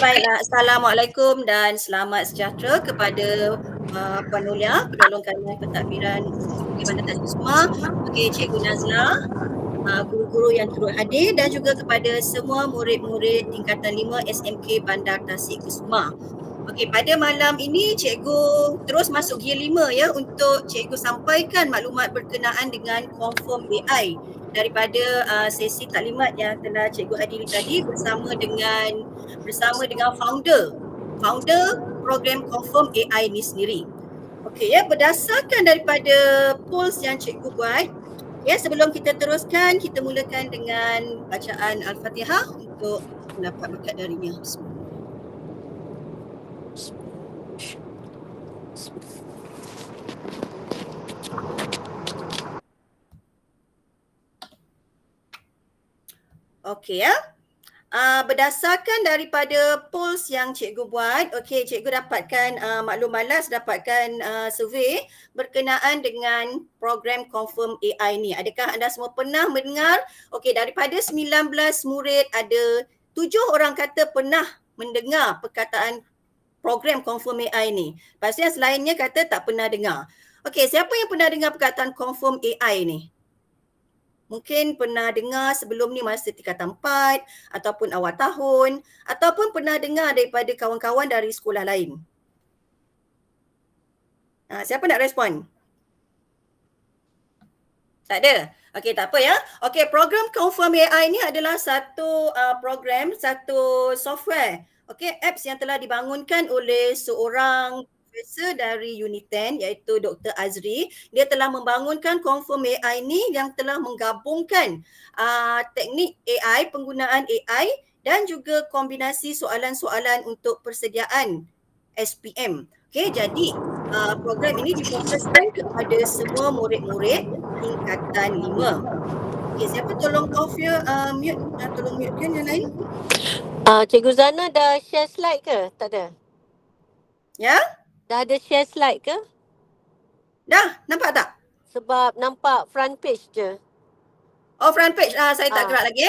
Baiklah, Assalamualaikum dan selamat sejahtera kepada Puan Nulia, Penolong Kajian Pentadbiran SMK Bandar Tasik Kusma, Cikgu Nazla, guru-guru yang turut hadir dan juga kepada semua murid-murid tingkatan 5 SMK Bandar Tasik Kusma. Pada malam ini cikgu terus masuk gear 5 ya untuk cikgu sampaikan maklumat berkenaan dengan Confirm AI daripada sesi taklimat yang telah cikgu hadiri tadi bersama dengan founder program Confirm AI ni sendiri. Berdasarkan daripada polls yang cikgu buat, sebelum kita teruskan, kita mulakan dengan bacaan Al-Fatihah untuk mendapat berkat darinya. Berdasarkan daripada polls yang cikgu buat, cikgu dapatkan maklum balas, dapatkan survey berkenaan dengan program Confirm AI ni. Adakah anda semua pernah mendengar? Daripada 19 murid, ada 7 orang kata pernah mendengar perkataan program Confirm AI ni. Lepas tu yang selainnya kata tak pernah dengar. Siapa yang pernah dengar perkataan Confirm AI ni? Mungkin pernah dengar sebelum ni masa tingkatan 4 ataupun awal tahun ataupun pernah dengar daripada kawan-kawan dari sekolah lain. Siapa nak respon? Tak ada? Tak apa ya. Program Confirm AI ni adalah satu program, satu software, apps yang telah dibangunkan oleh seorang profesor dari Uniten iaitu Dr. Azri. Dia telah membangunkan Confirm AI ni yang telah menggabungkan teknik AI, penggunaan AI dan juga kombinasi soalan-soalan untuk persediaan SPM. Jadi program ini difokuskan kepada semua murid-murid tingkatan 5. Siapa tolong off ya, mute, tolong mute kan yang lain. Cikgu Zana dah share slide ke? Tak ada? Ya? Dah ada share slide ke? Dah, nampak tak? Sebab nampak front page je. Oh, front page. Saya tak gerak lagi.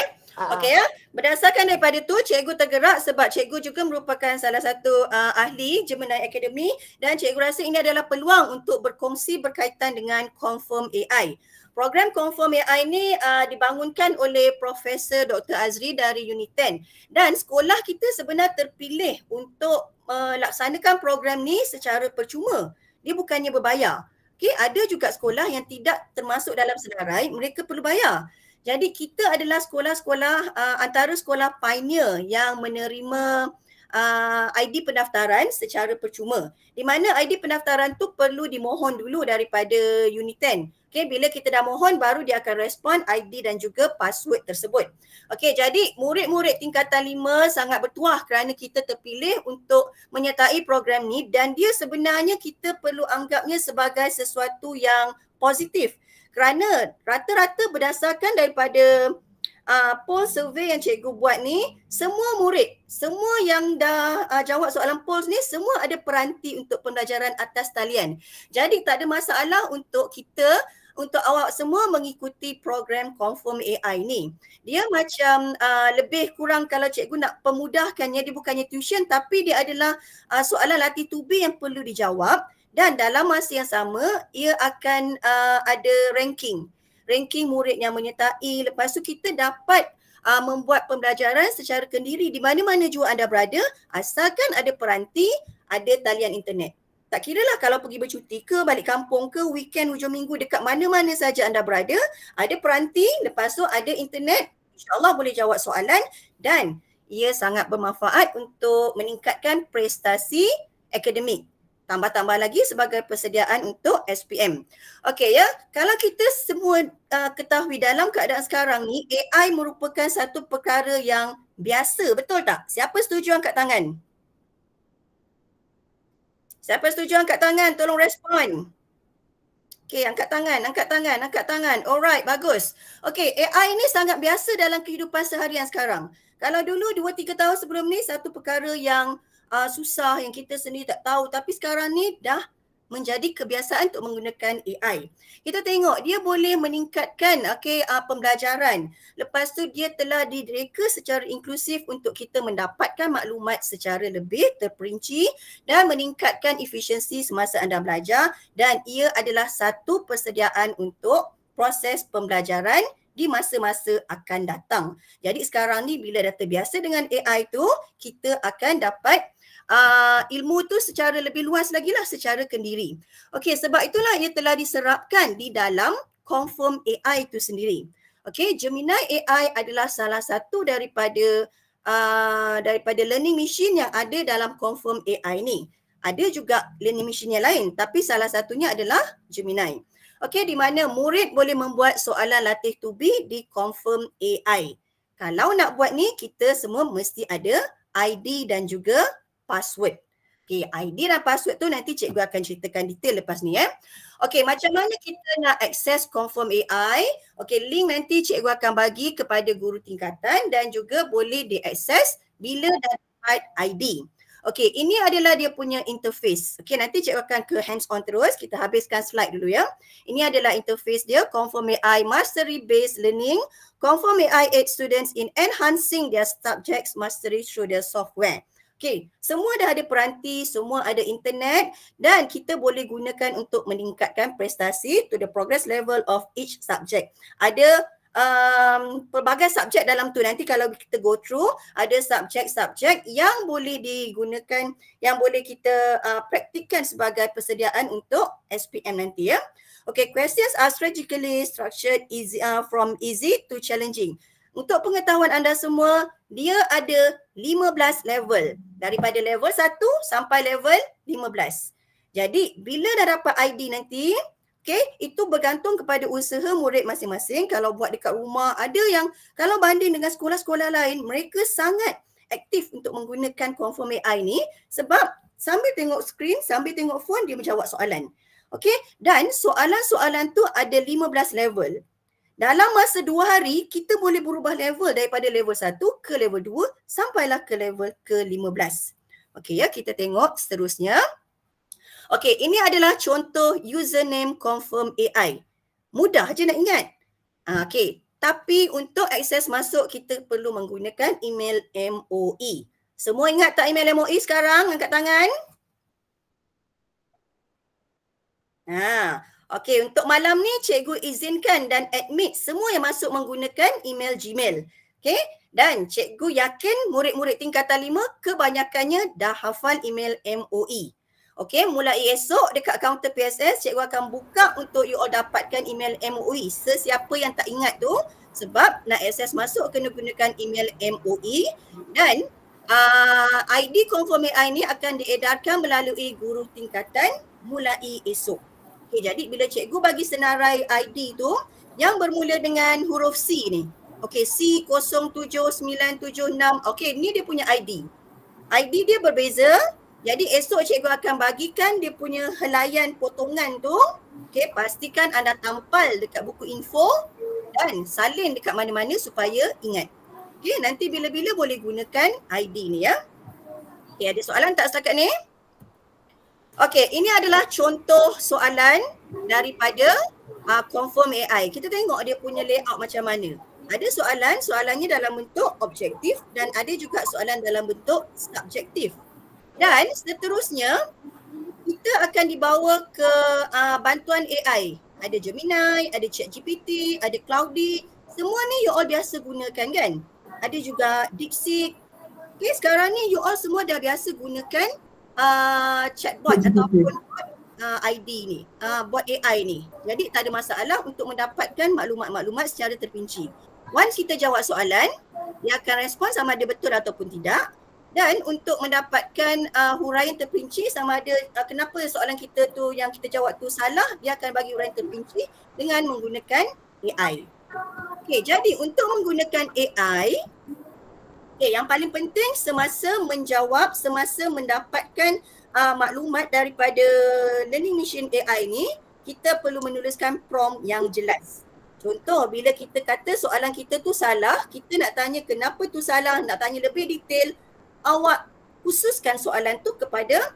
Berdasarkan daripada tu, cikgu tergerak sebab cikgu juga merupakan salah satu ahli Gemini Academy dan cikgu rasa ini adalah peluang untuk berkongsi berkaitan dengan Confirm AI. Program Confirm AI ni dibangunkan oleh Profesor Dr. Azri dari Uniten dan sekolah kita sebenarnya terpilih untuk melaksanakan program ni secara percuma. Dia bukannya berbayar. Ada juga sekolah yang tidak termasuk dalam senarai, mereka perlu bayar. Jadi kita adalah sekolah-sekolah antara sekolah pioneer yang menerima ID pendaftaran secara percuma. Di mana ID pendaftaran tu perlu dimohon dulu daripada Uniten. Bila kita dah mohon baru dia akan respon ID dan juga password tersebut. Jadi murid-murid tingkatan 5 sangat bertuah kerana kita terpilih untuk menyertai program ni dan dia sebenarnya kita perlu anggapnya sebagai sesuatu yang positif. Kerana rata-rata berdasarkan daripada poll survey yang cikgu buat ni, semua murid, semua yang dah jawab soalan polls ni, semua ada peranti untuk pembelajaran atas talian. Jadi tak ada masalah untuk kita, untuk awak semua mengikuti program Confirm AI ni. Dia macam lebih kurang kalau cikgu nak pemudahkannya, dia bukannya tuition tapi dia adalah soalan latih tubi yang perlu dijawab dan dalam masa yang sama ia akan ada ranking murid yang menyertai. Lepas tu kita dapat membuat pembelajaran secara kendiri di mana-mana jua anda berada asalkan ada peranti, ada talian internet. Tak kira lah kalau pergi bercuti ke, balik kampung ke, weekend, hujung minggu, dekat mana-mana saja anda berada, ada peranti, lepas tu ada internet, insyaAllah boleh jawab soalan dan ia sangat bermanfaat untuk meningkatkan prestasi akademik. Tambah-tambah lagi sebagai persediaan untuk SPM. Kalau kita semua ketahui dalam keadaan sekarang ni, AI merupakan satu perkara yang biasa, betul tak? Siapa setuju angkat tangan? Siapa setuju angkat tangan? Tolong respon. Angkat tangan. Alright, bagus. AI ni sangat biasa dalam kehidupan seharian sekarang. Kalau dulu 2-3 tahun sebelum ni, satu perkara yang susah yang kita sendiri tak tahu. Tapi sekarang ni dah menjadi kebiasaan untuk menggunakan AI. Kita tengok dia boleh meningkatkan pembelajaran. Lepas tu dia telah direka secara inklusif untuk kita mendapatkan maklumat secara lebih terperinci dan meningkatkan efisiensi semasa anda belajar, dan ia adalah satu persediaan untuk proses pembelajaran di masa-masa akan datang. Jadi sekarang ni bila dah terbiasa dengan AI tu, kita akan dapat ilmu tu secara lebih luas lagi lah secara kendiri. Okey, sebab itulah ia telah diserapkan di dalam Confirm AI itu sendiri. Okey, Gemini AI adalah salah satu daripada learning machine yang ada dalam Confirm AI ni. Ada juga learning machine yang lain, tapi salah satunya adalah Gemini. Okey, di mana murid boleh membuat soalan latih to be di Confirm AI. Kalau nak buat ni, kita semua mesti ada ID dan juga password. Okay, ID dan password tu nanti cikgu akan ceritakan detail lepas ni. Okay, macam mana kita nak akses Confirm AI? Okay, link nanti cikgu akan bagi kepada guru tingkatan dan juga boleh diakses bila dah dapat ID. Okay, ini adalah dia punya interface. Okay, nanti cikgu akan ke hands on terus. Kita habiskan slide dulu ya. Ini adalah interface dia, Confirm AI Mastery Based Learning. Confirm AI aid students in enhancing their subjects mastery through their software. Okay, semua dah ada peranti, semua ada internet dan kita boleh gunakan untuk meningkatkan prestasi to the progress level of each subject. Ada pelbagai subjek dalam tu. Nanti kalau kita go through, ada subjek-subjek yang boleh digunakan, yang boleh kita praktikkan sebagai persediaan untuk SPM nanti ya. Okay, questions are strategically structured from easy to challenging. Untuk pengetahuan anda semua, dia ada 15 level. Daripada level 1 sampai level 15. Jadi, bila dah dapat ID nanti, okay, itu bergantung kepada usaha murid masing-masing. Kalau buat dekat rumah, ada yang kalau banding dengan sekolah-sekolah lain, mereka sangat aktif untuk menggunakan Confirm AI ni sebab sambil tengok skrin, sambil tengok phone, dia menjawab soalan. Okay, dan soalan-soalan tu ada 15 level. Dalam masa 2 hari, kita boleh berubah level daripada level 1 ke level 2 sampailah ke level ke-15. Okey ya, kita tengok seterusnya. Okey, ini adalah contoh username Confirm AI. Mudah je nak ingat. Okey, tapi untuk akses masuk kita perlu menggunakan email MOE. Semua ingat tak email MOE sekarang? Angkat tangan. Okey, untuk malam ni cikgu izinkan dan admit semua yang masuk menggunakan email Gmail. Okey, dan cikgu yakin murid-murid tingkatan 5 kebanyakannya dah hafal email MOE. Okey, mulai esok dekat kaunter PSS cikgu akan buka untuk you all dapatkan email MOE. Sesiapa yang tak ingat tu, sebab nak akses masuk kena gunakan email MOE dan ID Confirm AI ni akan diedarkan melalui guru tingkatan mulai esok. Okay, jadi bila cikgu bagi senarai ID tu yang bermula dengan huruf C ni. Okey, C07976. Okey, ni dia punya ID. ID dia berbeza. Jadi esok cikgu akan bagikan dia punya helaian potongan tu. Okey, pastikan anda tampal dekat buku info dan salin dekat mana-mana supaya ingat. Okey, nanti bila-bila boleh gunakan ID ni ya. Okey, ada soalan tak setakat ni? Okey, ini adalah contoh soalan daripada Confirm AI. Kita tengok dia punya layout macam mana. Ada soalannya dalam bentuk objektif dan ada juga soalan dalam bentuk subjektif. Dan seterusnya, kita akan dibawa ke bantuan AI. Ada Gemini, ada ChatGPT, ada Cloudy. Semua ni you all biasa gunakan kan? Ada juga DeepSeek. Okay, sekarang ni you all semua dah biasa gunakan chatbot ataupun ID ni, bot AI ni. Jadi tak ada masalah untuk mendapatkan maklumat-maklumat secara terperinci. Once kita jawab soalan, dia akan respon sama ada betul ataupun tidak. Dan untuk mendapatkan huraian terperinci sama ada kenapa soalan kita tu yang kita jawab tu salah, dia akan bagi huraian terperinci dengan menggunakan AI. Okey, jadi untuk menggunakan AI, yang paling penting semasa menjawab, semasa mendapatkan maklumat daripada learning machine AI ni, kita perlu menuliskan prompt yang jelas. Contoh, bila kita kata soalan kita tu salah, kita nak tanya kenapa tu salah, nak tanya lebih detail, awak khususkan soalan tu kepada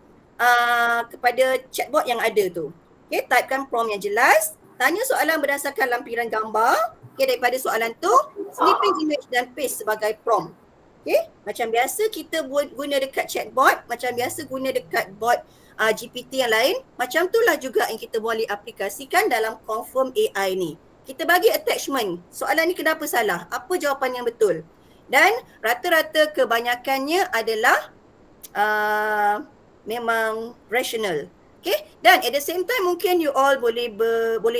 kepada chatbot yang ada tu. Okay, typekan prompt yang jelas, tanya soalan berdasarkan lampiran gambar. Okay, daripada soalan tu, snipping image dan paste sebagai prompt. Okay, macam biasa kita guna dekat chatbot, macam biasa guna dekat bot GPT yang lain, macam itulah juga yang kita boleh aplikasikan dalam Confirm AI ni. Kita bagi attachment, soalan ni kenapa salah, apa jawapan yang betul. Dan rata-rata kebanyakannya adalah memang rational. Okay, dan at the same time mungkin you all boleh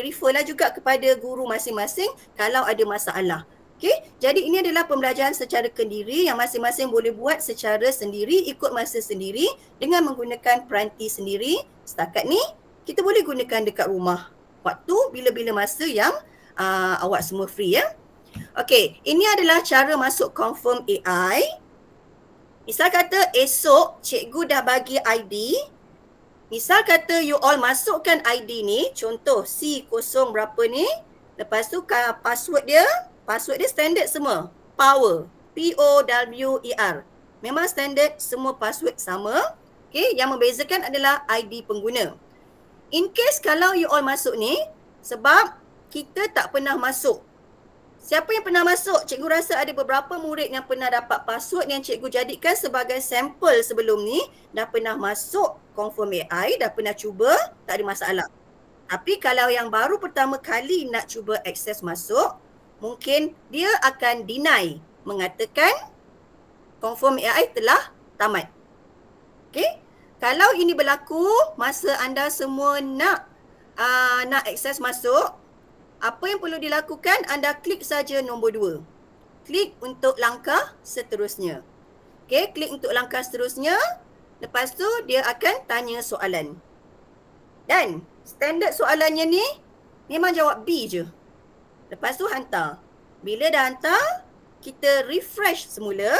refer lah juga kepada guru masing-masing kalau ada masalah. Okay, jadi ini adalah pembelajaran secara kendiri yang masing-masing boleh buat secara sendiri, ikut masa sendiri dengan menggunakan peranti sendiri. Setakat ni kita boleh gunakan dekat rumah waktu bila-bila masa yang awak semua free ya. Okay, ini adalah cara masuk Confirm AI. Misal kata esok cikgu dah bagi ID. Misal kata you all masukkan ID ni, contoh C0 berapa ni. Lepas tu password dia standard semua. Power, P-O-W-E-R. Memang standard, semua password sama. Okay, yang membezakan adalah ID pengguna. In case kalau you all masuk ni, sebab kita tak pernah masuk. Siapa yang pernah masuk? Cikgu rasa ada beberapa murid yang pernah dapat password yang cikgu jadikan sebagai sampel sebelum ni. Dah pernah masuk Confirm AI, dah pernah cuba, tak ada masalah. Tapi kalau yang baru pertama kali nak cuba akses masuk, mungkin dia akan deny, mengatakan Confirm AI telah tamat. Okay? Kalau ini berlaku masa anda semua nak akses masuk, apa yang perlu dilakukan? Anda klik saja nombor 2. Klik untuk langkah seterusnya. Okay, klik untuk langkah seterusnya. Lepas tu dia akan tanya soalan. Dan standard soalannya ni memang jawab B je. Lepas tu hantar. Bila dah hantar, kita refresh semula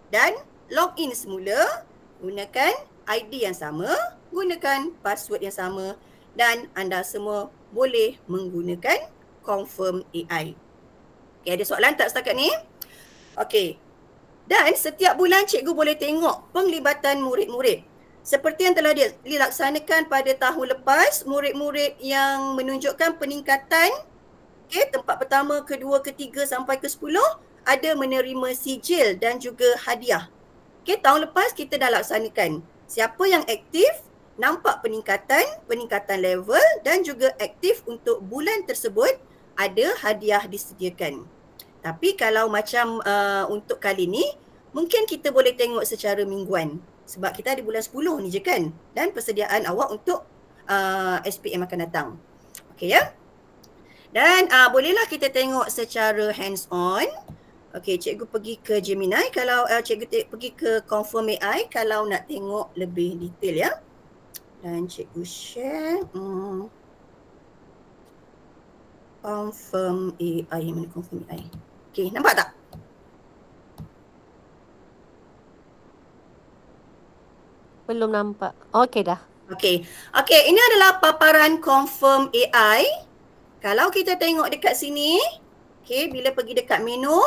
dan login semula. Gunakan ID yang sama, gunakan password yang sama dan anda semua boleh menggunakan Confirm AI. Okay, ada soalan tak setakat ni? Okay. Dan setiap bulan cikgu boleh tengok penglibatan murid-murid. Seperti yang telah dilaksanakan pada tahun lepas, murid-murid yang menunjukkan peningkatan, okay, tempat pertama, kedua, ketiga sampai ke 10 ada menerima sijil dan juga hadiah. Okay, tahun lepas kita dah laksanakan. Siapa yang aktif, nampak peningkatan level dan juga aktif untuk bulan tersebut, ada hadiah disediakan. Tapi kalau macam untuk kali ni, mungkin kita boleh tengok secara mingguan. Sebab kita ada bulan 10 ni je kan. Dan persediaan awak untuk SPM akan datang. Okay ya. Dan bolehlah kita tengok secara hands on. Okay, cikgu pergi ke Gemini. Kalau cikgu pergi ke Confirm AI kalau nak tengok lebih detail ya. Dan cikgu share Confirm AI. Mana Confirm AI? Okay, nampak tak? Belum nampak. Okay dah. Okay, ini adalah paparan Confirm AI. Kalau kita tengok dekat sini, okay, bila pergi dekat menu,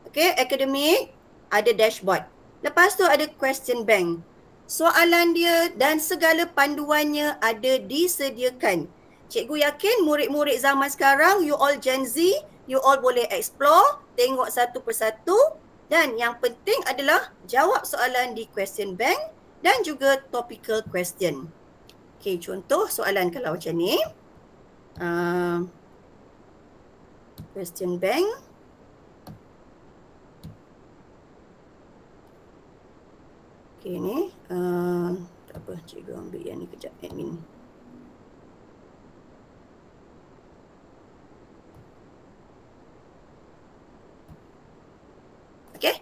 okay, academic, ada dashboard. Lepas tu ada question bank. Soalan dia dan segala panduannya ada disediakan. Cikgu yakin murid-murid zaman sekarang, you all Gen Z, you all boleh explore, tengok satu persatu dan yang penting adalah jawab soalan di question bank dan juga topical question. Okay, contoh soalan kalau macam ni. Question bank. Okay ni, tak apa, cikgu ambil yang ni kejap admin. Okay,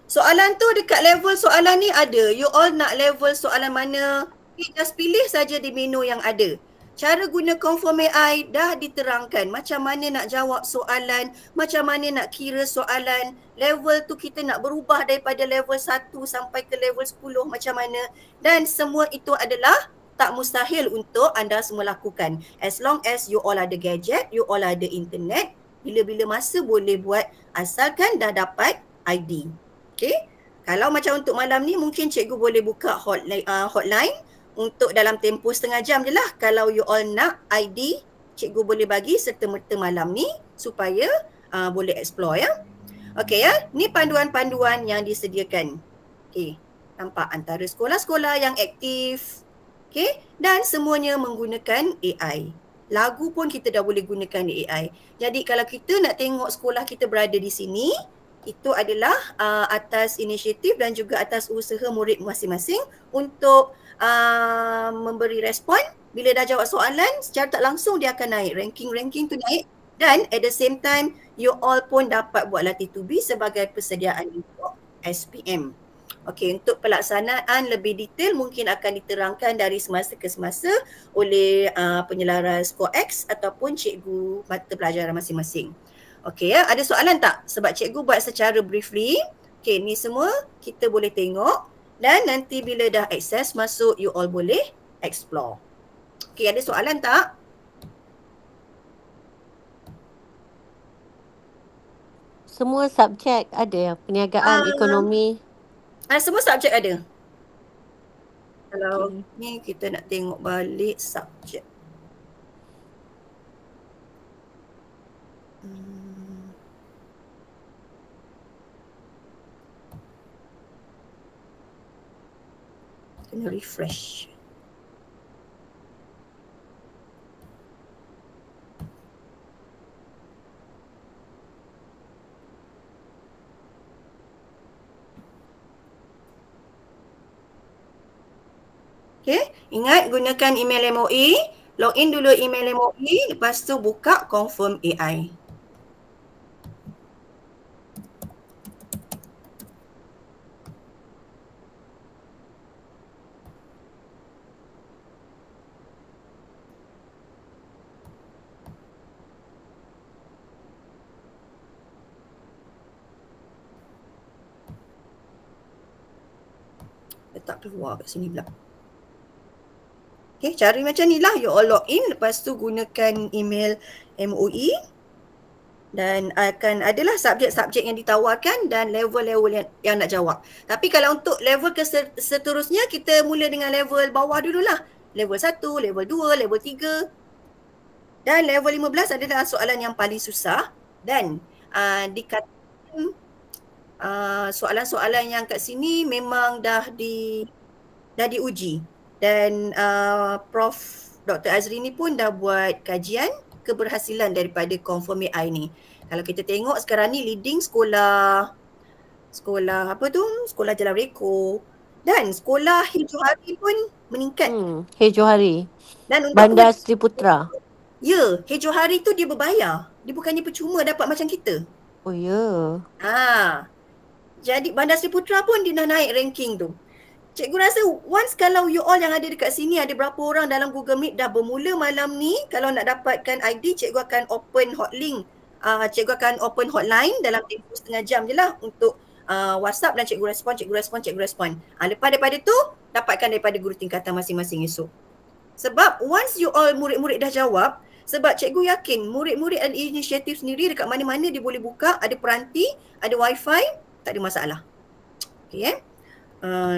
soalan tu dekat level soalan ni ada. You all nak level soalan mana? Okay, just pilih saja di menu yang ada. Cara guna Confirm AI dah diterangkan. Macam mana nak jawab soalan, macam mana nak kira soalan. Level tu kita nak berubah daripada level 1 sampai ke level 10 macam mana. Dan semua itu adalah tak mustahil untuk anda semua lakukan. As long as you all ada gadget, you all ada internet, bila-bila masa boleh buat asalkan dah dapat ID. Okay. Kalau macam untuk malam ni mungkin cikgu boleh buka hotline untuk dalam tempoh setengah jam je lah. Kalau you all nak ID, cikgu boleh bagi serta-merta malam ni supaya boleh explore ya. Okey ya, ni panduan-panduan yang disediakan. Okey, nampak antara sekolah-sekolah yang aktif. Okey, dan semuanya menggunakan AI. Lagu pun kita dah boleh gunakan AI. Jadi kalau kita nak tengok sekolah kita berada di sini, itu adalah atas inisiatif dan juga atas usaha murid masing-masing untuk memberi respon. Bila dah jawab soalan, secara tak langsung dia akan naik. Ranking tu naik. Dan at the same time, you all pun dapat buat latih tubi sebagai persediaan untuk SPM. Okey, untuk pelaksanaan lebih detail mungkin akan diterangkan dari semasa ke semasa oleh penyelaras COEX ataupun cikgu mata pelajaran masing-masing. Okey ya, ada soalan tak? Sebab cikgu buat secara briefly. Okey, ni semua kita boleh tengok dan nanti bila dah akses masuk, you all boleh explore. Okey, ada soalan tak? Semua subjek ada ya? Perniagaan, ekonomi. Semua subjek ada. Kalau Okay. ni kita nak tengok balik subjek. Kena refresh. Okay, ingat gunakan email MOE, login dulu email MOE, lepas tu buka confirm AI. Letak keluar kat sini pula. Okay, cara macam ni lah, you all login, lepas tu gunakan email MOE dan akan adalah subjek-subjek yang ditawarkan dan level-level yang nak jawab. Tapi kalau untuk level seterusnya, kita mula dengan level bawah dululah. Level 1, level 2, level 3 dan level 15 adalah soalan yang paling susah dan dikatakan soalan-soalan yang kat sini memang dah diuji dan Prof Dr. Azri ni pun dah buat kajian keberhasilan daripada confirm AI ni. Kalau kita tengok sekarang ni leading sekolah apa tu? Sekolah Jalan Reko dan sekolah Hijauhari pun meningkat. Hijauhari. Dan untuk Bandar Sri Putra. Ya, Hijauhari tu dia berbayar. Dia bukannya percuma dapat macam kita. Oh ya. Jadi Bandar Sri Putra pun dia dah naik ranking tu. Cikgu rasa once kalau you all yang ada dekat sini ada berapa orang dalam Google Meet dah bermula malam ni, kalau nak dapatkan ID, cikgu akan open hotlink. Cikgu akan open hotline dalam tempoh setengah jam je lah untuk WhatsApp dan cikgu respon. Lepas daripada tu, dapatkan daripada guru tingkatan masing-masing esok. Sebab once you all murid-murid dah jawab, sebab cikgu yakin murid-murid ada inisiatif sendiri dekat mana-mana dia boleh buka, ada peranti, ada wifi, tak ada masalah. Okay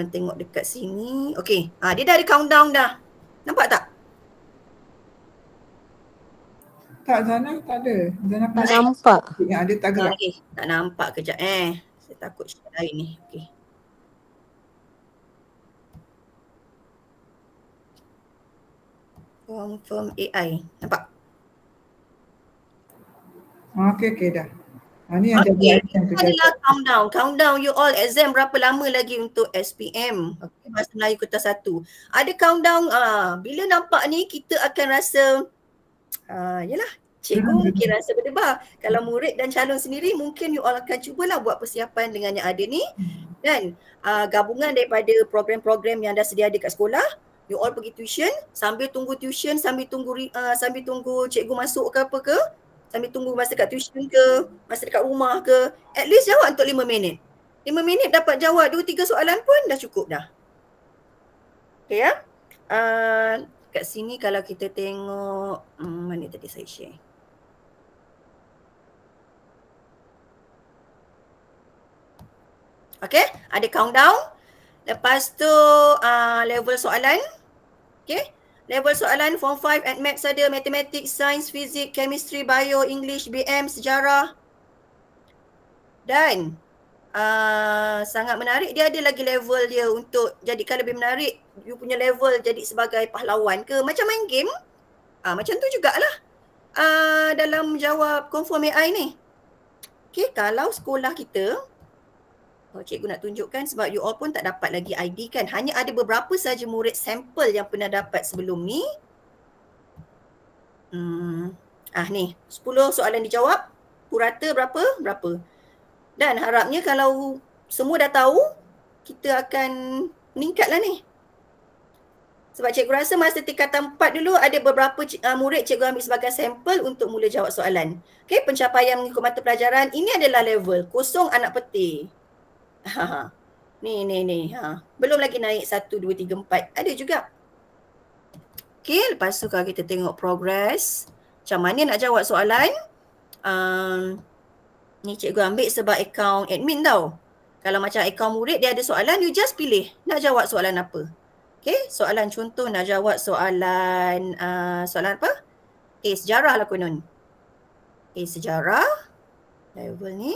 tengok dekat sini. Okay, dia dah ada countdown dah. Nampak tak? Tak, Zana tak ada. Zana tak nampak. Yang ada tak gerak. Okay, tak nampak kejap saya takut share lain ni. Okay. Confirm AI. Nampak? Okay, dah. Ni yang Okay, jadi ini adalah countdown. Countdown you all exam berapa lama lagi untuk SPM. Okay, Bahasa Melayu Kertas 1. Ada countdown. Bila nampak ni kita akan rasa yalah, cikgu mungkin rasa berdebar. Kalau murid dan calon sendiri mungkin you all akan cubalah buat persiapan dengan yang ada ni. Dan gabungan daripada program-program yang dah sedia ada kat sekolah, you all pergi tuition, sambil tunggu tuition, sambil tunggu cikgu masuk ke apa ke, sambil tunggu masa kat tuition ke, masa dekat rumah ke, at least jawab untuk 5 minit. 5 minit dapat jawab 2-3 soalan pun dah cukup dah. Okay ya. Kat sini kalau kita tengok, mana tadi saya share. Okay, ada countdown. Lepas tu level soalan. Okay, level soalan Form 5 at Maths ada, Mathematics, Science, Fizik, Chemistry, Bio, English, BM, Sejarah. Dan sangat menarik, dia ada lagi level dia untuk jadikan lebih menarik. You punya level jadi sebagai pahlawan ke, macam main game. Macam tu jugalah dalam jawab Confirm AI ni. Okay, kalau sekolah kita, cikgu nak tunjukkan sebab you all pun tak dapat lagi ID kan. Hanya ada beberapa saja murid sampel yang pernah dapat sebelum ni. Ni 10 soalan dijawab. Purata berapa? Berapa? Dan harapnya kalau semua dah tahu, kita akan meningkatlah ni. Sebab cikgu rasa masa tingkatan 4 dulu ada beberapa murid cikgu ambil sebagai sampel untuk mula jawab soalan. Okay, pencapaian mengikut mata pelajaran, ini adalah level kosong anak peti. Ni. Belum lagi naik 1, 2, 3, 4. Ada juga. Okay, lepas tu kalau kita tengok progress, macam mana nak jawab soalan. Ni cikgu ambil sebab akaun admin tau. Kalau macam akaun murid dia ada soalan, you just pilih nak jawab soalan apa. Okay, soalan contoh nak jawab soalan apa? Sejarah lah konon. Sejarah. Level ni.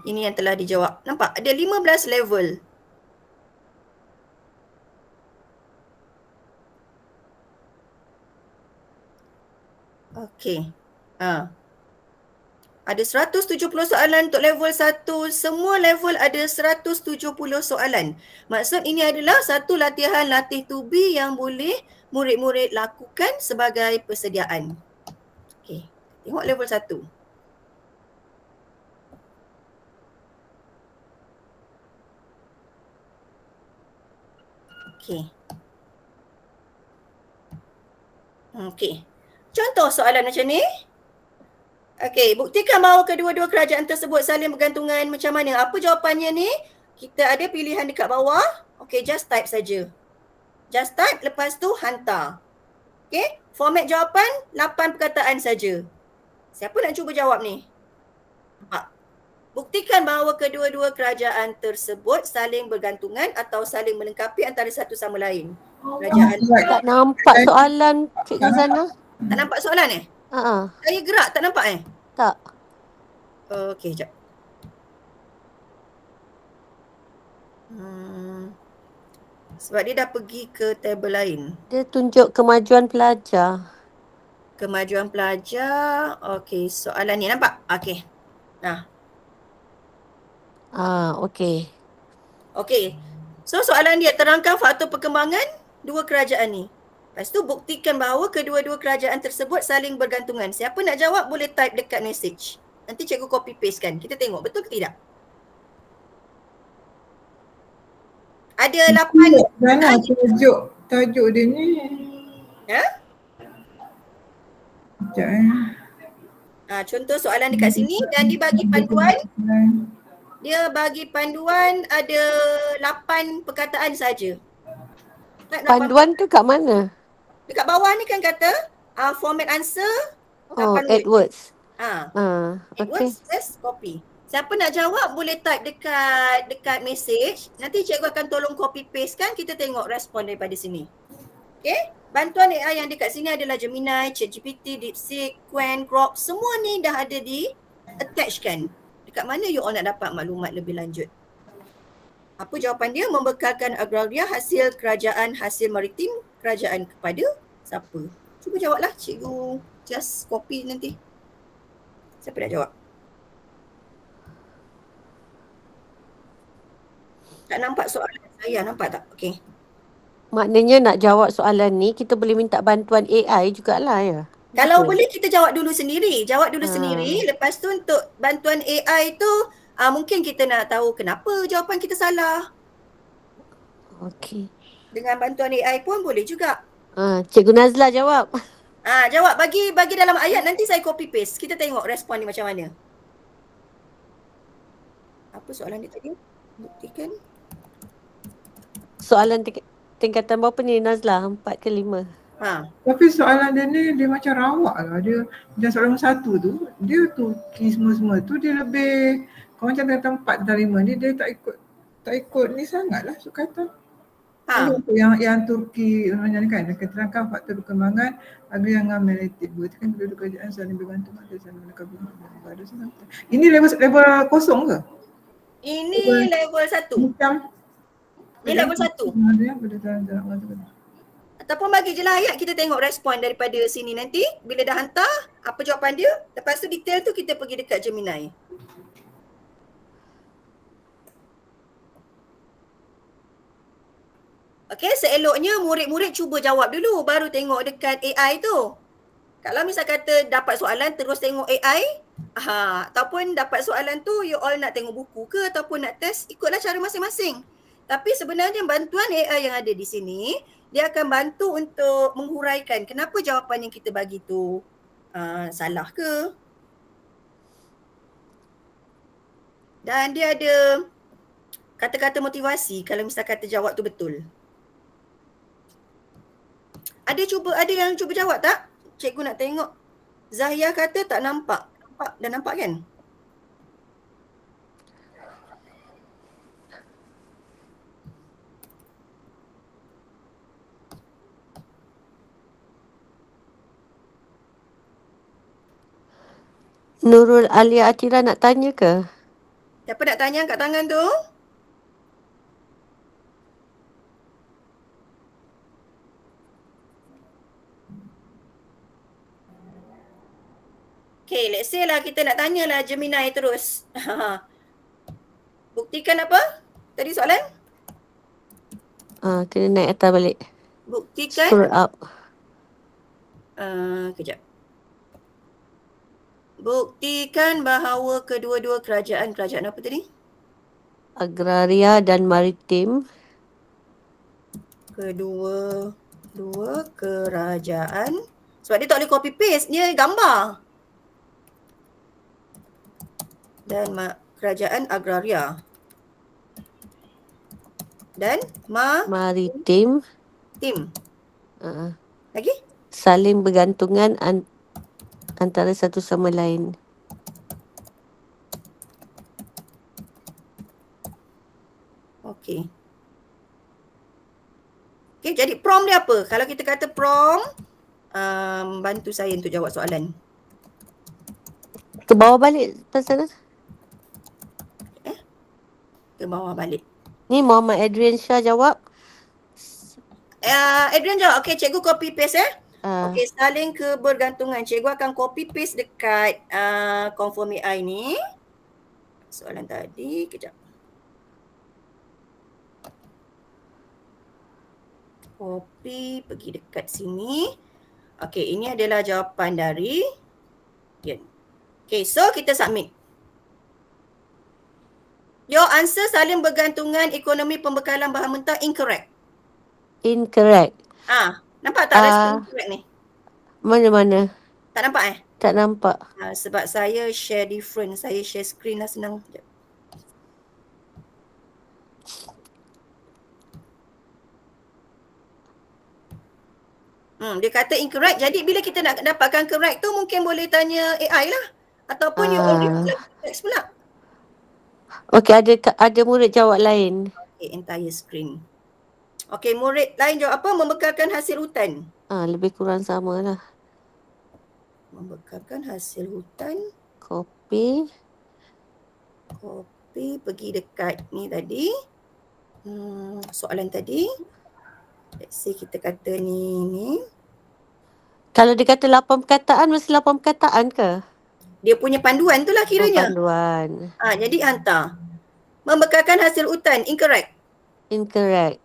Ini yang telah dijawab. Nampak? Ada 15 level. Okey. Ada 170 soalan untuk level 1. Semua level ada 170 soalan. Maksud ini adalah satu latihan latih tubi yang boleh murid-murid lakukan sebagai persediaan. Okey. Tengok level 1. Okey. Contoh soalan macam ni. Okey, buktikan bahawa kedua-dua kerajaan tersebut saling bergantungan. Macam mana? Apa jawapannya ni? Kita ada pilihan dekat bawah. Okey, just type saja. Just type, lepas tu hantar. Okey, format jawapan 8 perkataan saja. Siapa nak cuba jawab ni? Nampak? Buktikan bahawa kedua-dua kerajaan tersebut saling bergantungan atau saling melengkapi antara satu sama lain. Kerajaan tak nampak soalan Cikgu Zana. Tak nampak soalan Saya gerak tak nampak Tak. Okey, sekejap. Sebab dia dah pergi ke tabel lain. Dia tunjuk kemajuan pelajar. Kemajuan pelajar. Okey, soalan ni nampak? Okey. Okey. Okey. So soalan dia, terangkan faktor perkembangan dua kerajaan ni. Lepas tu buktikan bahawa kedua-dua kerajaan tersebut saling bergantungan. Siapa nak jawab boleh type dekat message. Nanti cikgu copy paste kan. Kita tengok betul ke tidak. Ada 8. Mana tajuk dia ni? Sekejap contoh soalan dekat sini dan dibagi panduan. Dia bagi panduan ada 8 perkataan saja. Panduan tu kat mana? Dekat bawah ni kan kata format answer 8 AdWords. AdWords, just copy. Siapa nak jawab boleh type dekat message. Nanti cikgu akan tolong copy paste kan, kita tengok respon daripada sini. Okay? Bantuan AI yang dekat sini adalah Gemini, ChatGPT, DeepSeek, Qwen, Grok. Semua ni dah ada di attach kan. Dekat mana you all nak dapat maklumat lebih lanjut? Apa jawapan dia? Membekalkan agraria, hasil kerajaan, hasil maritim, kerajaan kepada siapa? Cuba jawablah, cikgu just copy nanti. Siapa nak jawab? Tak nampak soalan saya, nampak tak? Okey. Maknanya nak jawab soalan ni kita boleh minta bantuan AI jugalah ya. Kalau boleh kita jawab dulu sendiri. Sendiri. Lepas tu untuk bantuan AI tu mungkin kita nak tahu kenapa jawapan kita salah. Okey. Dengan bantuan AI pun boleh juga. Cikgu Nazla jawab. Jawab bagi dalam ayat, nanti saya copy paste. Kita tengok respon ni macam mana. Apa soalan dia tadi? Buktikan. Soalan tingkatan berapa ni Nazla? 4 ke 5? Tapi soalan dia ni dia macam rawak lah. Dia macam soalan nombor 1 tu, dia Turki semua-semua tu dia lebih kau macam tempat 4 ni dia tak ikut ni sangat lah Sukata. Yang Turki macam ni kan, dia keterangkan faktor perkembangan agregat yang relatif. Berarti kan penduduk kerajaan saling bergantung pada saling melengkapi. Ini level kosong ke? Ini level 1. Ini level 1. Ataupun bagi je lah ayat, kita tengok respon daripada sini nanti. Bila dah hantar, apa jawapan dia. Lepas tu detail tu kita pergi dekat Gemini. Okay, seeloknya murid-murid cuba jawab dulu. Baru tengok dekat AI tu. Kalau misal kata dapat soalan terus tengok AI. Ataupun dapat soalan tu you all nak tengok buku ke ataupun nak test, ikutlah cara masing-masing. Tapi sebenarnya bantuan AI yang ada di sini, dia akan bantu untuk menghuraikan kenapa jawapan yang kita bagi tu salah ke. Dan dia ada kata-kata motivasi kalau misal kata jawab tu betul. Ada yang cuba jawab tak? Cikgu nak tengok. Zahia kata tak nampak. Dah nampak kan? Nurul Alia Atira nak tanya ke? Siapa nak tanya angkat tangan tu? Okay, let's say lah kita nak tanyalah Gemini terus. Buktikan apa? Tadi soalan? Kena naik atas balik. Buktikan. Scroll up. Kejap. Buktikan bahawa kedua-dua kerajaan apa tadi? Agraria dan maritim. Kedua kerajaan. Sebab dia tak boleh copy paste, dia gambar. Dan kerajaan agraria. Dan maritim. Tim. Lagi? Saling bergantungan antara satu sama lain. Okey. Okay, jadi prompt dia apa? Kalau kita kata prompt, bantu saya untuk jawab soalan. Ke bawah balik pasal Ke bawah balik. Ni Muhammad Adrian Shah jawab. Adrian jawab. Okey, cikgu copy paste Okey, saling kebergantungan. Cikgu akan copy paste dekat Conform AI ni. Soalan tadi, kejap. Copy, pergi dekat sini. Okey, ini adalah jawapan dari Yan. Okey, so kita submit. Your answer saling bergantungan ekonomi pembekalan bahan mentah incorrect. Incorrect. Nampak tak respon incorrect ni? Mana? Tak nampak Tak nampak. Sebab saya share different. Saya share screen lah senang. Sekejap. Dia kata incorrect. Jadi bila kita nak dapatkan correct tu mungkin boleh tanya AI lah. Ataupun you already text pula. Okey, ada murid jawab lain. Okay, entire screen. Okey, murid lain jawab apa? Membekalkan hasil hutan. Lebih kurang sama lah. Membekalkan hasil hutan. Copy, pergi dekat ni tadi. Soalan tadi. Let's say kita kata ni. Kalau dia kata 8 perkataan, mesti 8 perkataan ke? Dia punya panduan tu lah kiranya. Panduan. Jadi hantar. Membekalkan hasil hutan, incorrect. Incorrect.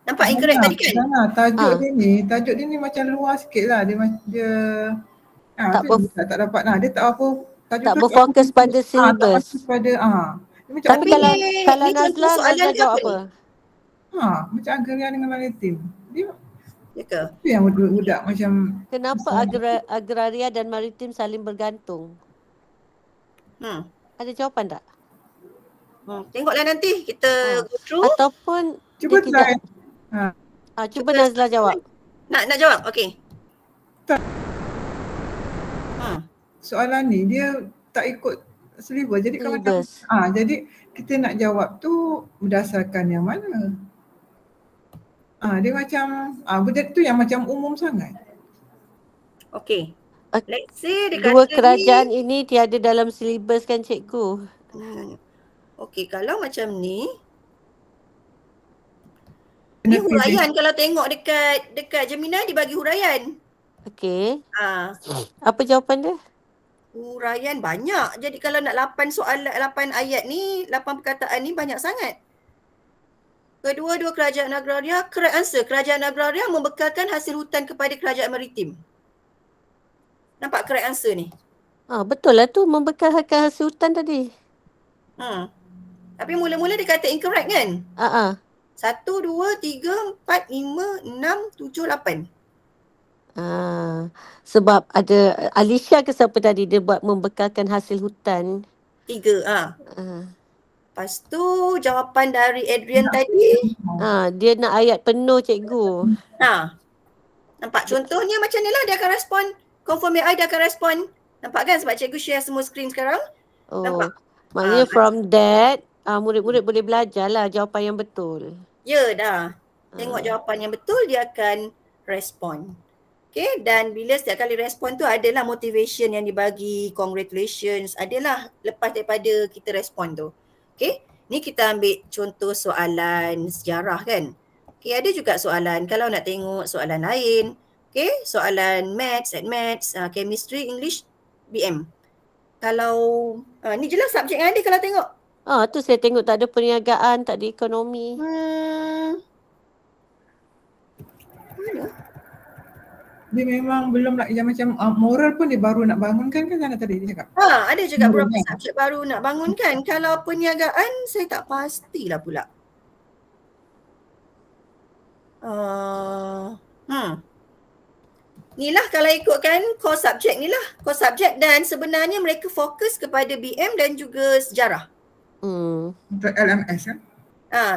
Nampak incorrect tadi kan? Tajuk dia ni macam luar sikit lah. Tak dapat lah. Dia tak apa. Tak berfokus pada syllabus. Tapi kalau Nazla jawab apa? Macam agraria dengan maritim. Dia ke? Itu yang budak macam. Kenapa agraria dan maritim saling bergantung? Ada jawapan tak? Tengoklah nanti kita go through. Ataupun cuba try. Cuba Nazla jawab. Nak jawab? Okey. Tak. Soalan ni dia tak ikut syllabus. Jadi kalau macam jadi kita nak jawab tu berdasarkan yang mana? Dia macam benda tu yang macam umum sangat. Okey. Let's say dia dua kata kerajaan ini tiada dalam syllabus kan cikgu? Okey, kalau macam ni huraian kalau tengok dekat Gemini dibagi huraian. Okey. Apa jawapan dia? Huraian banyak. Jadi kalau nak 8 soalan, 8 ayat ni, 8 perkataan ni banyak sangat. Kedua-dua kerajaan agraria, correct answer. Kerajaan agraria membekalkan hasil hutan kepada kerajaan maritim. Nampak correct answer ni? Betul lah tu, membekalkan hasil hutan tadi. Tapi mula-mula dia kata incorrect kan? 1, 2, 3, 4, 5, 6, 7, 8. Sebab ada Alicia ke siapa tadi dia buat membekalkan hasil hutan 3. Lepas tu jawapan dari Adrian tadi dia nak ayat penuh cikgu. Nampak contohnya macam ni lah dia akan respon. Confirm AI dia akan respon. Nampak kan sebab cikgu share semua screen sekarang. Nampak? Maknanya from that murid-murid boleh belajar lah jawapan yang betul. Ya dah. Tengok jawapan yang betul dia akan respon. Okay, dan bila setiap kali respon tu adalah motivation yang dibagi, congratulations, adalah lepas daripada kita respon tu. Okay, ni kita ambil contoh soalan sejarah kan. Okay, ada juga soalan, kalau nak tengok soalan lain, okay, soalan maths, chemistry, English, BM. Kalau, ni jelas subjek yang ada kalau tengok. Tu saya tengok tak ada perniagaan, tak ada ekonomi. Mana? Dia memang belum nak yang macam moral pun dia baru nak bangunkan kan sana tadi dia cakap. Ada juga beberapa subjek baru nak bangunkan. Kalau perniagaan saya tak pastilah pula. Inilah kalau ikutkan core subjek ni lah. Core subjek dan sebenarnya mereka fokus kepada BM dan juga sejarah. Untuk LMS kan?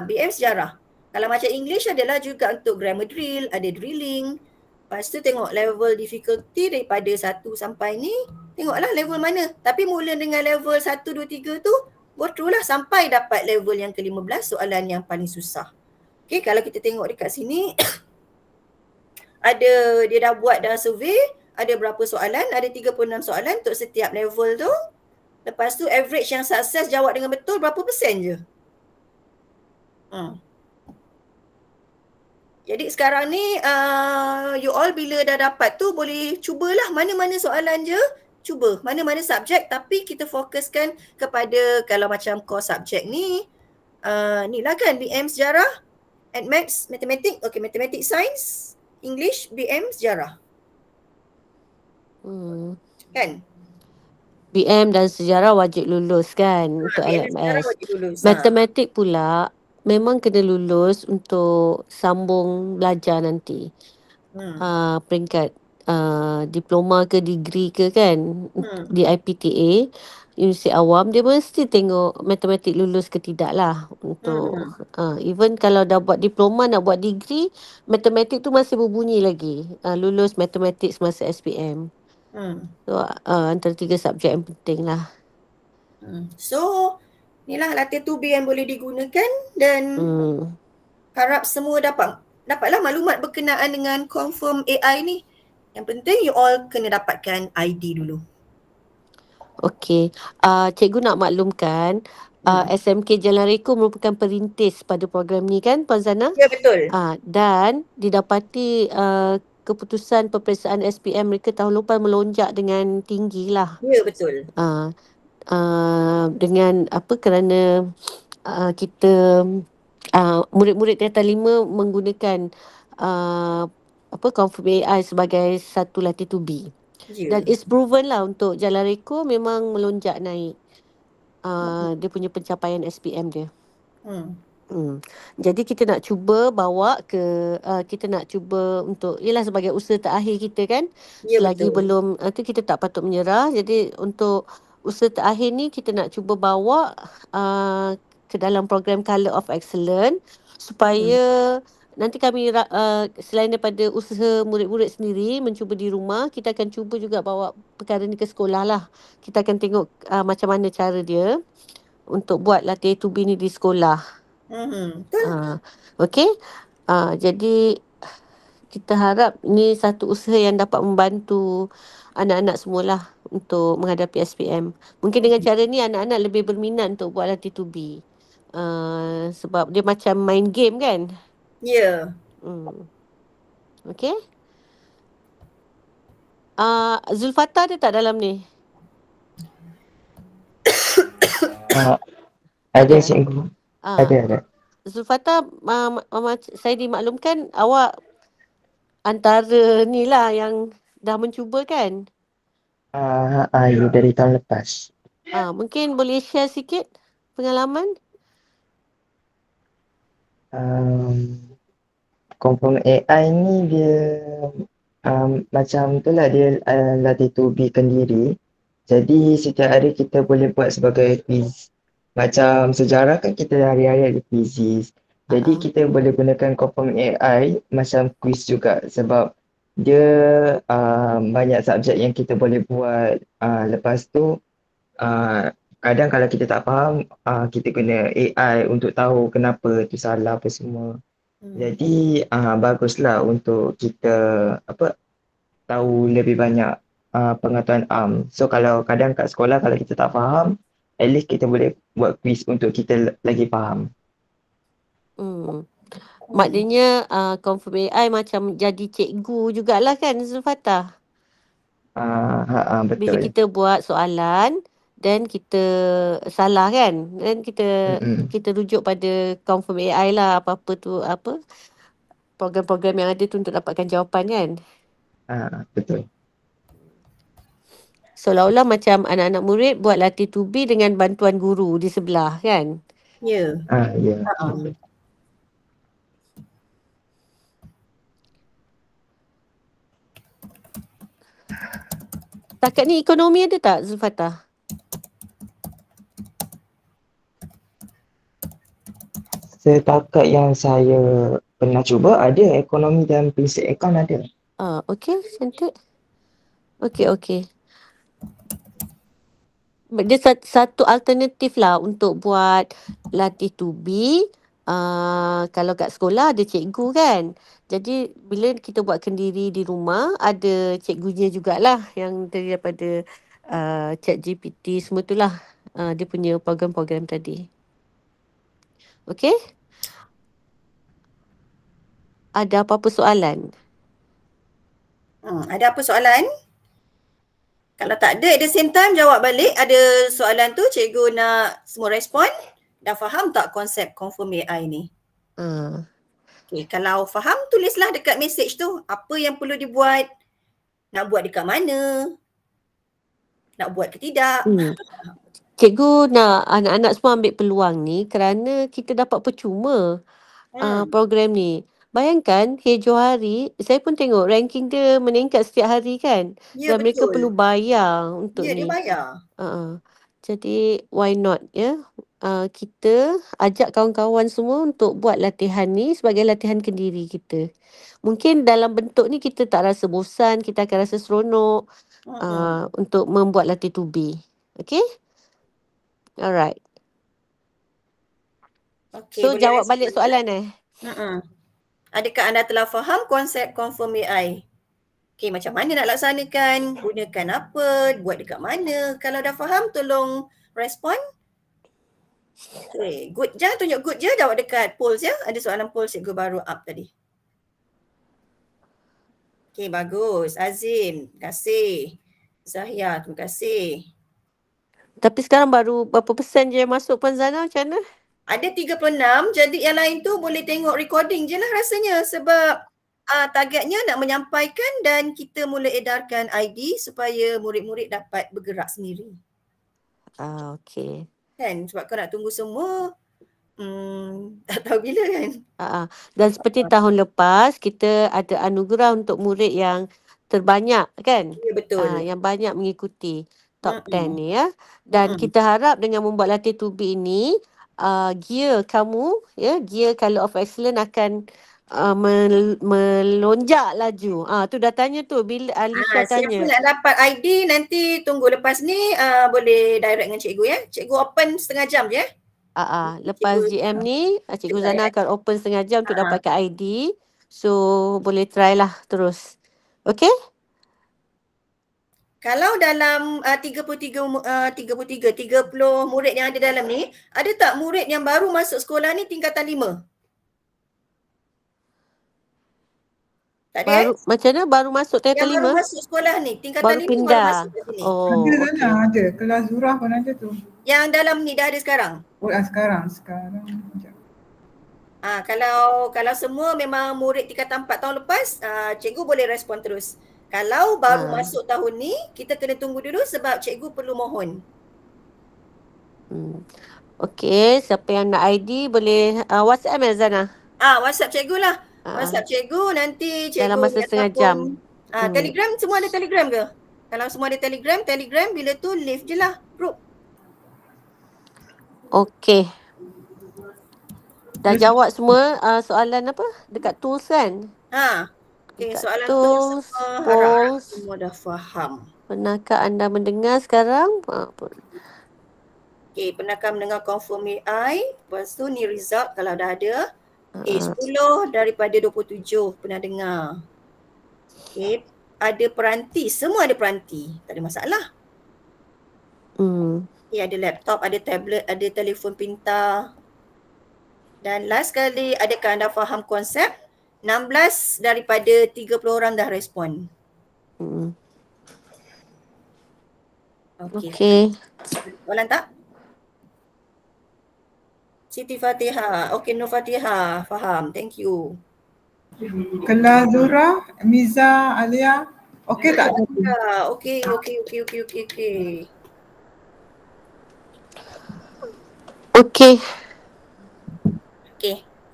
BM sejarah. Kalau macam English adalah juga untuk grammar drill, ada drilling. Lepas tu tengok level difficulty daripada 1 sampai ni. Tengoklah level mana. Tapi mula dengan level 1, 2, 3 tu go through lah sampai dapat level yang ke-15 soalan yang paling susah. Okay, kalau kita tengok dekat sini ada dia dah buat dah survey. Ada berapa soalan? Ada 36 soalan untuk setiap level tu. Lepas tu average yang sukses jawab dengan betul berapa persen je? Jadi sekarang ni you all bila dah dapat tu boleh cubalah mana-mana soalan je. Cuba mana-mana subjek tapi kita fokuskan kepada kalau macam core subjek ni. Ni lah kan BM sejarah, Maths, Matematik, okay Matematik Science, English, BM sejarah. Kan? BM dan sejarah wajib lulus kan untuk LMS. Matematik pula memang kena lulus untuk sambung belajar nanti. Peringkat diploma ke degree ke kan di IPTA, Universiti Awam, dia mesti tengok matematik lulus ke tidak lah untuk even kalau dah buat diploma nak buat degree, matematik tu masih berbunyi lagi lulus matematik semasa SPM. So antara 3 subjek yang penting lah. So inilah latih 2B yang boleh digunakan dan harap semua dapatlah maklumat berkenaan dengan confirm AI ni. Yang penting you all kena dapatkan ID dulu. Okey, cikgu nak maklumkan SMK Jalan Reko merupakan perintis pada program ni kan Puan Zana? Ya betul. Dan didapati keputusan peperiksaan SPM mereka tahun lepas melonjak dengan tinggi lah. Ya betul. Dengan kerana kita murid-murid tingkatan 5 menggunakan confirm AI sebagai satu latih 2B. Dan it's proven lah untuk Jalan Reko memang melonjak naik dia punya pencapaian SPM dia. Jadi kita nak cuba bawa ke kita nak cuba untuk ialah sebagai usaha terakhir kita kan. Selagi belum tu kita tak patut menyerah. Jadi untuk usaha terakhir ni kita nak cuba bawa ke dalam program Colour of Excellence supaya nanti kami selain daripada usaha murid-murid sendiri mencuba di rumah, kita akan cuba juga bawa perkara ni ke sekolah lah. Kita akan tengok macam mana cara dia untuk buat latih A2B ni di sekolah. Okey. Jadi kita harap ni satu usaha yang dapat membantu anak-anak semualah untuk menghadapi SPM. Mungkin dengan cara ni anak-anak lebih berminat untuk buat latih A2B. Sebab dia macam main game kan. Ya. Okey. Zulfata ada tak dalam ni? Ada cikgu. Ada. Zulfata, saya dimaklumkan awak antara ni lah yang dah mencuba kan? Ya, dari tahun lepas. Mungkin boleh share sikit pengalaman? Confirm AI ni dia macam tu lah, dia latih tubikan diri. Jadi setiap hari kita boleh buat sebagai quiz. Macam sejarah kan kita hari-hari ada quizzes. Jadi kita boleh gunakan Confirm AI macam quiz juga sebab dia banyak subjek yang kita boleh buat. Lepas tu kadang kalau kita tak faham, kita guna AI untuk tahu kenapa tu salah apa semua. Jadi baguslah untuk kita tahu lebih banyak pengetahuan So kalau kadang kat sekolah kalau kita tak faham, at least kita boleh buat quiz untuk kita lagi faham. Maknanya Confirm AI macam jadi cikgu jugalah kan Zulfata? Betul. Bila kita buat soalan dan kita salah kan, dan kita rujuk pada Confirm AI lah, apa-apa tu, program-program yang ada tu untuk dapatkan jawapan kan. Betul. Seolah-olah macam anak-anak murid buat latih A2B dengan bantuan guru di sebelah kan. Ya. Ya. Takat ni ekonomi ada tak Zulfata? Setakat yang saya pernah cuba ada ekonomi dan prinsip akaun ada. Okey, cantik. Okey. Dia satu alternatif lah untuk buat latih A2B. Kalau kat sekolah ada cikgu kan. Jadi bila kita buatkan diri di rumah, ada cikgunya jugalah yang daripada ChatGPT semua tu lah. Dia punya program-program tadi. Okey? Ada apa-apa soalan? Ada apa soalan? Kalau tak ada, at the same time jawab balik. Ada soalan tu, cikgu nak semua respon. Dah faham tak konsep Confirm AI ni? Okay, kalau faham, tulislah dekat message tu. Apa yang perlu dibuat? Nak buat dekat mana? Nak buat ke tidak? Cikgu nak anak-anak semua ambil peluang ni kerana kita dapat percuma program ni. Bayangkan Johari, saya pun tengok ranking dia meningkat setiap hari kan. Ya, dan mereka perlu bayar untuk ni. Dia bayar. Jadi why not ya? Kita ajak kawan-kawan semua untuk buat latihan ni sebagai latihan kendiri kita. Mungkin dalam bentuk ni kita tak rasa bosan, kita akan rasa seronok untuk membuat latih A2B. Okay? Alright. Okay, so jawab balik soalan Adakah anda telah faham konsep Confirm AI? Okay, macam mana nak laksanakan? Gunakan apa? Buat dekat mana? Kalau dah faham, tolong respon. Okay, good je. Tunjuk good je. Jawab dekat polls ya. Ada soalan polls cikgu baru up tadi. Okay, bagus. Azim, terima kasih. Zahia, terima kasih. Tapi sekarang baru berapa persen je masuk Puan Zana, macam mana? Ada 36, jadi yang lain tu boleh tengok recording je lah rasanya sebab targetnya nak menyampaikan dan kita mula edarkan ID supaya murid-murid dapat bergerak sendiri. Okey. Kan sebab kau nak tunggu semua, tak tahu bila kan. Dan seperti tahun lepas kita ada anugerah untuk murid yang terbanyak kan? Ya, betul. Yang banyak mengikuti top 10 ni ya. Dan kita harap dengan membuat latih A2B ini, gear kamu ya, gear Colour of Excellence akan melonjak laju. Tu dah tanya tu bila Alisha Siapa tanya. nak dapat ID nanti tunggu lepas ni boleh direct dengan cikgu ya. Cikgu open setengah jam je. Lepas GM ni Cikgu Zana akan open setengah jam untuk dapatkan ID. So boleh try lah terus. Okay? Kalau dalam 30 murid yang ada dalam ni, ada tak murid yang baru masuk sekolah ni tingkatan 5? Tak ada baru, macam mana baru masuk tingkatan 5? Yang baru masuk sekolah ni, tingkatan baru 5 pindah. baru masuk ke sini. Ada ada. Kelas Zurah pun ada tu. Yang dalam ni dah ada sekarang? Sekarang. Kalau semua memang murid tingkatan 4 tahun lepas, cikgu boleh respon terus. Kalau baru masuk tahun ni, kita kena tunggu dulu sebab cikgu perlu mohon. Okey, siapa yang nak ID boleh WhatsApp Zana? WhatsApp cikgu lah. WhatsApp cikgu, nanti cikgu dalam masa setengah jam. Telegram, semua ada Telegram ke? Kalau semua ada Telegram bila tu leave je lah group. Okey. Dah jawab semua soalan apa? Dekat tools kan? Okay, soalan tools, harap semua dah faham. Pernahkah anda mendengar sekarang? Okay, pernahkah mendengar confirm AI? Lepas tu ni result kalau dah ada. 10 daripada 27 pernah dengar. Okay, ada peranti, semua ada peranti. Tak ada masalah. Okay, ada laptop, ada tablet, ada telefon pintar. Dan last kali, adakah anda faham konsep? 16 daripada 30 orang dah respon. Okey. Soalan tak? Siti Fatihah. Okey, Nur Fatihah. Faham. Thank you. Kelas Zura, Miza, Alia. Okey tak? Okey. Okey.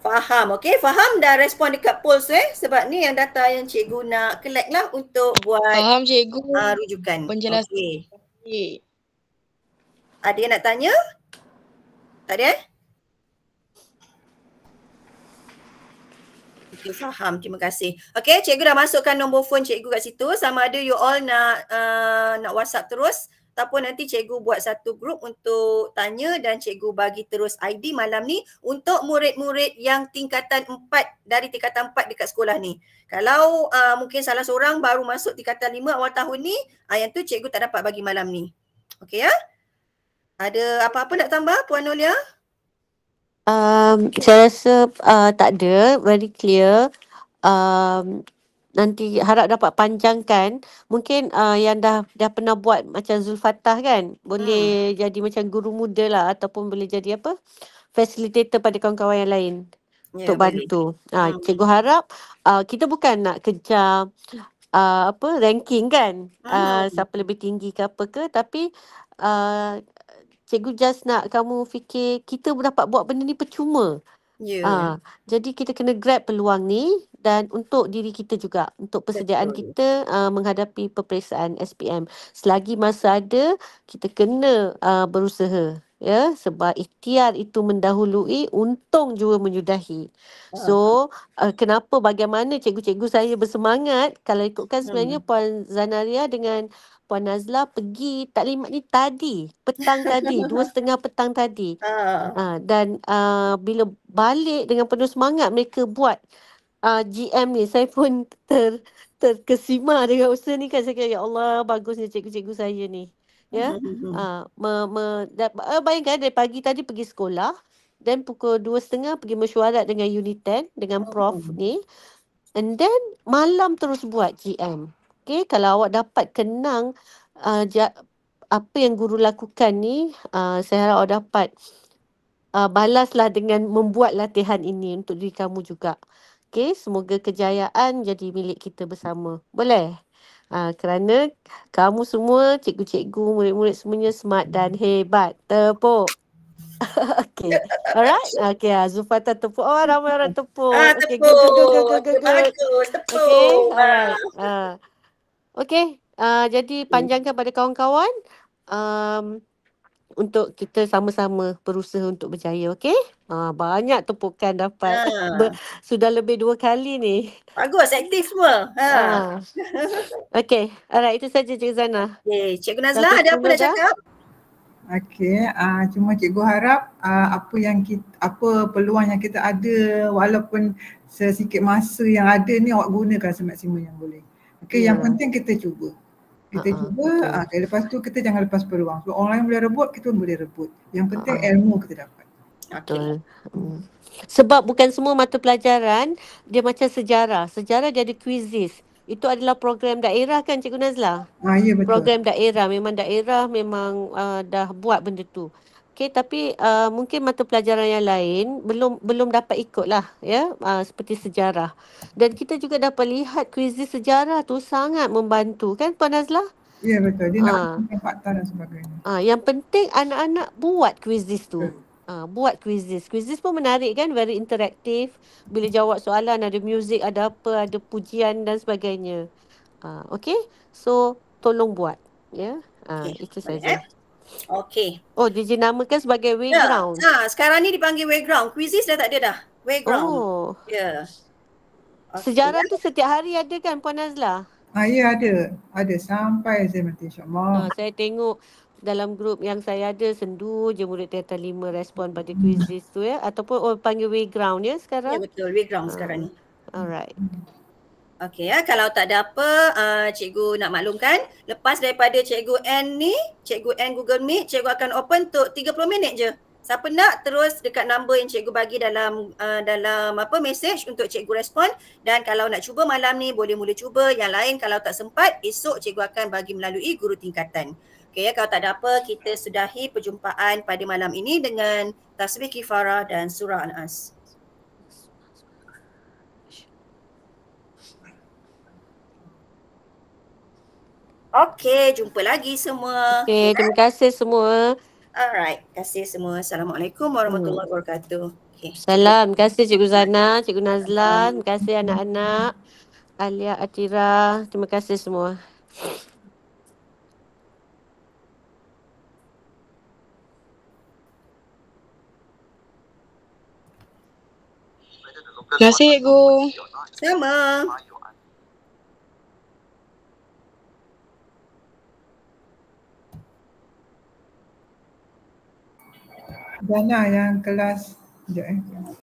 Faham. Okey, faham dah respon dekat polls sebab ni yang data yang cikgu nak collect lah untuk buat faham cikgu. Rujukan. Penjelasan. Okey. Ada yang nak tanya? Tak ada? Okey, faham. Terima kasih. Okey, cikgu dah masukkan nombor phone cikgu kat situ. Sama ada you all nak WhatsApp terus ataupun nanti cikgu buat satu grup untuk tanya dan cikgu bagi terus ID malam ni untuk murid-murid yang tingkatan 4 dari tingkatan 4 dekat sekolah ni. Kalau mungkin salah seorang baru masuk tingkatan 5 awal tahun ni, yang tu cikgu tak dapat bagi malam ni. Okey ya? Ada apa-apa nak tambah Puan Nolia? Saya rasa tak ada, very clear. Nanti harap dapat panjangkan. Mungkin yang dah pernah buat macam Zulfatah kan, boleh jadi macam guru muda lah ataupun boleh jadi apa? Facilitator pada kawan-kawan yang lain untuk bantu. Cikgu harap kita bukan nak kejar ranking kan, siapa lebih tinggi ke apa ke, tapi cikgu just nak kamu fikir kita dapat buat benda ni percuma. Jadi kita kena grab peluang ni dan untuk diri kita juga, untuk persediaan kita menghadapi peperiksaan SPM. Selagi masa ada, kita kena berusaha. Ya, sebab ikhtiar itu mendahului, untung juga menyudahi. So, kenapa bagaimana cikgu-cikgu saya bersemangat kalau ikutkan sebenarnya Puan Zanaria dengan Puan Nazla pergi taklimat ni tadi, petang tadi, 2:30 petang tadi. Dan bila balik dengan penuh semangat mereka buat GM ni, saya pun terkesima dengan usaha ni kan. Saya kata, ya Allah, bagusnya cikgu-cikgu saya ni. Ya, bayangkan dari pagi tadi pergi sekolah dan pukul 2:30 pergi mesyuarat dengan unit 10 dengan prof ni, and then malam terus buat GM. Okay, kalau awak dapat kenang apa yang guru lakukan ni, saya harap awak dapat balaslah dengan membuat latihan ini untuk diri kamu juga. Okay, semoga kejayaan jadi milik kita bersama. Boleh? Kerana kamu semua, cikgu-cikgu, murid-murid semuanya smart dan hebat. Tepuk. Okay. Alright. Okay, Zulfatah tepuk. Oh, ramai orang tepuk. Okay, good. Bagus, tepuk. Okay, alright. Okay, jadi panjangkan pada kawan-kawan. untuk kita sama-sama berusaha untuk berjaya, okey? Banyak tepukan dapat. Sudah lebih 2 kali ni. Bagus, aktif semua. Okey, alright, itu saja Cikgu Zana. Okay, Cikgu Nazlah ada apa nak cakap? Okey, cuma cikgu harap apa peluang yang kita ada walaupun sesikit masa yang ada ni awak gunakan semaksimum yang boleh. Okey, yang penting kita cuba. Kita cuba, lepas tu kita jangan lepas peluang. So orang lain boleh rebut, kita pun boleh rebut. Yang penting ilmu kita dapat. Betul. Sebab bukan semua mata pelajaran dia macam sejarah. Sejarah dia ada quizzes. Itu adalah program daerah kan Cikgu Nazlah? Ya betul. Program daerah, memang dah buat benda tu. Okey, tapi mungkin mata pelajaran yang lain belum dapat ikut lah ya, seperti sejarah. Dan kita juga dapat lihat kuisis sejarah tu sangat membantu kan Puan Nazlah? Ya betul, dia nak fakta dan sebagainya. Yang penting anak-anak buat kuisis tu. Buat kuisis. Kuisis pun menarik kan, very interaktif. Bila jawab soalan ada muzik, ada apa, ada pujian dan sebagainya. Okey, so tolong buat ya. Itu saja. Okey. Oh, dinamakan sebagai Wayground. Sekarang ni dipanggil Wayground. Quizzes dah tak ada dah. Wayground. Ya. Sejarah tu setiap hari ada kan Puan Nazlah? Ya ada. Ada sampai saya nanti insya-Allah. Saya tengok dalam grup yang saya ada sendu je murid tingkatan 5 respon pada quizzes tu ya, ataupun panggil Wayground ya sekarang. Ya betul, Wayground sekarang ni. Alright. Okey kalau tak ada apa, cikgu nak maklumkan, lepas daripada cikgu N ni, cikgu N Google Meet, cikgu akan open untuk 30 minit je. Siapa nak terus dekat number yang cikgu bagi dalam message untuk cikgu respon, dan kalau nak cuba malam ni boleh mula cuba, yang lain kalau tak sempat esok cikgu akan bagi melalui guru tingkatan. Okey kalau tak ada apa, kita sudahi perjumpaan pada malam ini dengan tasbih kifarah dan surah An-Nas. Okey, jumpa lagi semua. Okey, terima kasih semua. Alright, terima kasih semua. Assalamualaikum warahmatullahi wabarakatuh. Okay. Salam, terima kasih Cikgu Zana, Cikgu Nazlan, terima kasih anak-anak, Alia, Atira, terima kasih semua. Terima kasih Cikgu. Sama. Zana yang kelas sekejap